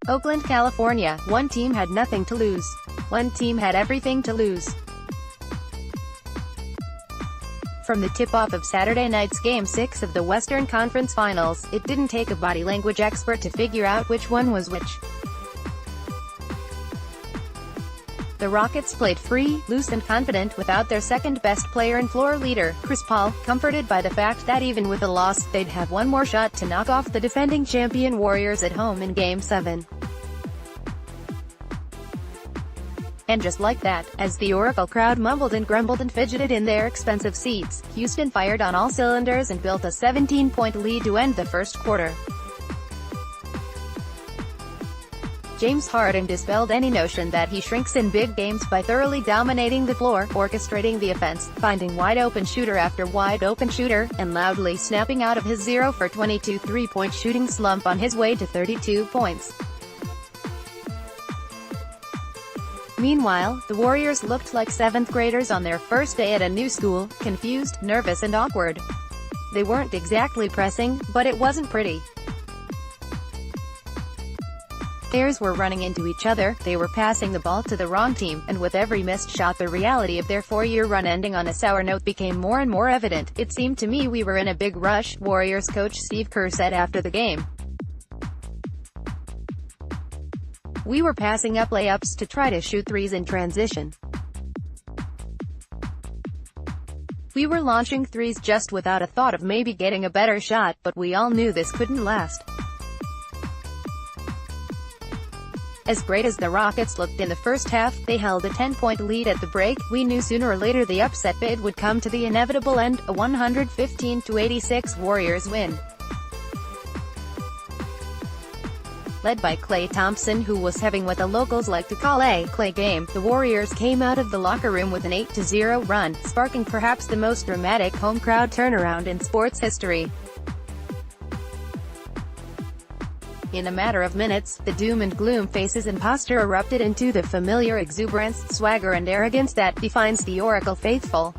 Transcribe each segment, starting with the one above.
Oakland, California. One team had nothing to lose. One team had everything to lose. From the tip-off of Saturday night's Game 6 of the Western Conference Finals, it didn't take a body language expert to figure out which one was which. The Rockets played free, loose and confident without their second-best player and floor leader, Chris Paul, comforted by the fact that even with a loss, they'd have one more shot to knock off the defending champion Warriors at home in Game 7. And just like that, as the Oracle crowd mumbled and grumbled and fidgeted in their expensive seats, Houston fired on all cylinders and built a 17-point lead to end the first quarter. James Harden dispelled any notion that he shrinks in big games by thoroughly dominating the floor, orchestrating the offense, finding wide-open shooter after wide-open shooter, and loudly snapping out of his 0-for-22 three-point shooting slump on his way to 32 points. Meanwhile, the Warriors looked like seventh graders on their first day at a new school, confused, nervous and awkward. They weren't exactly pressing, but it wasn't pretty. Players were running into each other, they were passing the ball to the wrong team, and with every missed shot the reality of their four-year run ending on a sour note became more and more evident. "It seemed to me we were in a big rush," Warriors coach Steve Kerr said after the game. "We were passing up layups to try to shoot threes in transition. We were launching threes just without a thought of maybe getting a better shot, but we all knew this couldn't last." As great as the Rockets looked in the first half, they held a 10-point lead at the break. "We knew sooner or later the upset bid would come to the inevitable end, a 115-86 Warriors win." Led by Klay Thompson, who was having what the locals like to call a Clay game, the Warriors came out of the locker room with an 8-0 run, sparking perhaps the most dramatic home crowd turnaround in sports history. In a matter of minutes, the doom and gloom faces and posture erupted into the familiar exuberance, swagger and arrogance that defines the Oracle faithful.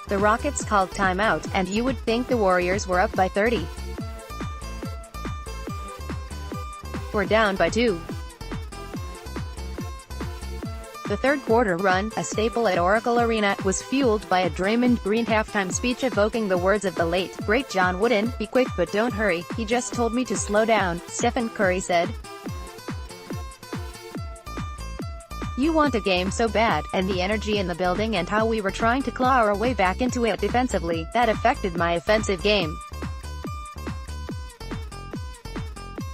The Rockets called timeout, and you would think the Warriors were up by 30. We're down by 2. The third-quarter run, a staple at Oracle Arena, was fueled by a Draymond Green halftime speech evoking the words of the late, great John Wooden, "Be quick but don't hurry, he just told me to slow down," Stephen Curry said. "You want a game so bad, and the energy in the building and how we were trying to claw our way back into it defensively, that affected my offensive game.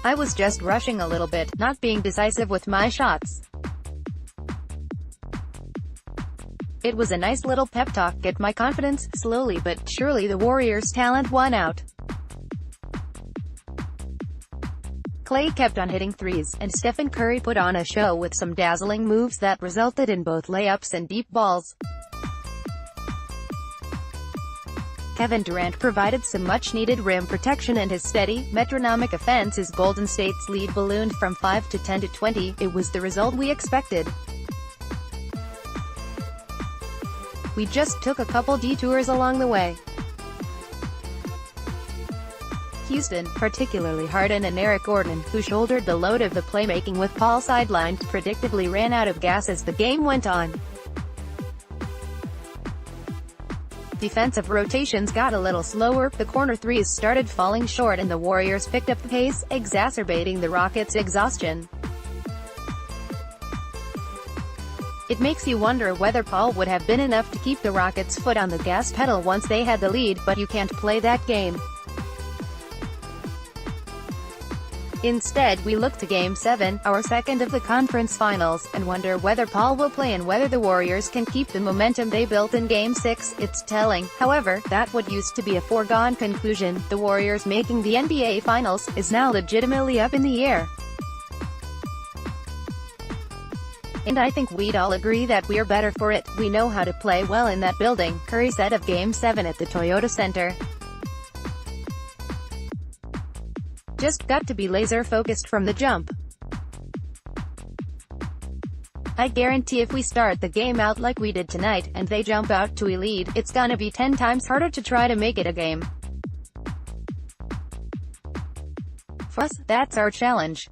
I was just rushing a little bit, not being decisive with my shots. It was a nice little pep talk, get my confidence." Slowly but surely the Warriors' talent won out. Klay kept on hitting threes, and Stephen Curry put on a show with some dazzling moves that resulted in both layups and deep balls. Kevin Durant provided some much-needed rim protection, and his steady, metronomic offense as Golden State's lead ballooned from 5 to 10 to 20. It was the result we expected. We just took a couple detours along the way. Houston, particularly Harden and Eric Gordon, who shouldered the load of the playmaking with Paul sidelined, predictably ran out of gas as the game went on. Defensive rotations got a little slower, the corner threes started falling short and the Warriors picked up the pace, exacerbating the Rockets' exhaustion. It makes you wonder whether Paul would have been enough to keep the Rockets' foot on the gas pedal once they had the lead, but you can't play that game. Instead, we look to Game 7, our second of the conference finals, and wonder whether Paul will play and whether the Warriors can keep the momentum they built in Game 6. It's telling, however, that what used to be a foregone conclusion, the Warriors making the NBA Finals, is now legitimately up in the air. And I think we'd all agree that we're better for it. We know how to play well in that building, Curry said of Game 7 at the Toyota Center. Just got to be laser-focused from the jump. I guarantee if we start the game out like we did tonight, and they jump out to a lead, it's gonna be 10 times harder to try to make it a game. for us, that's our challenge.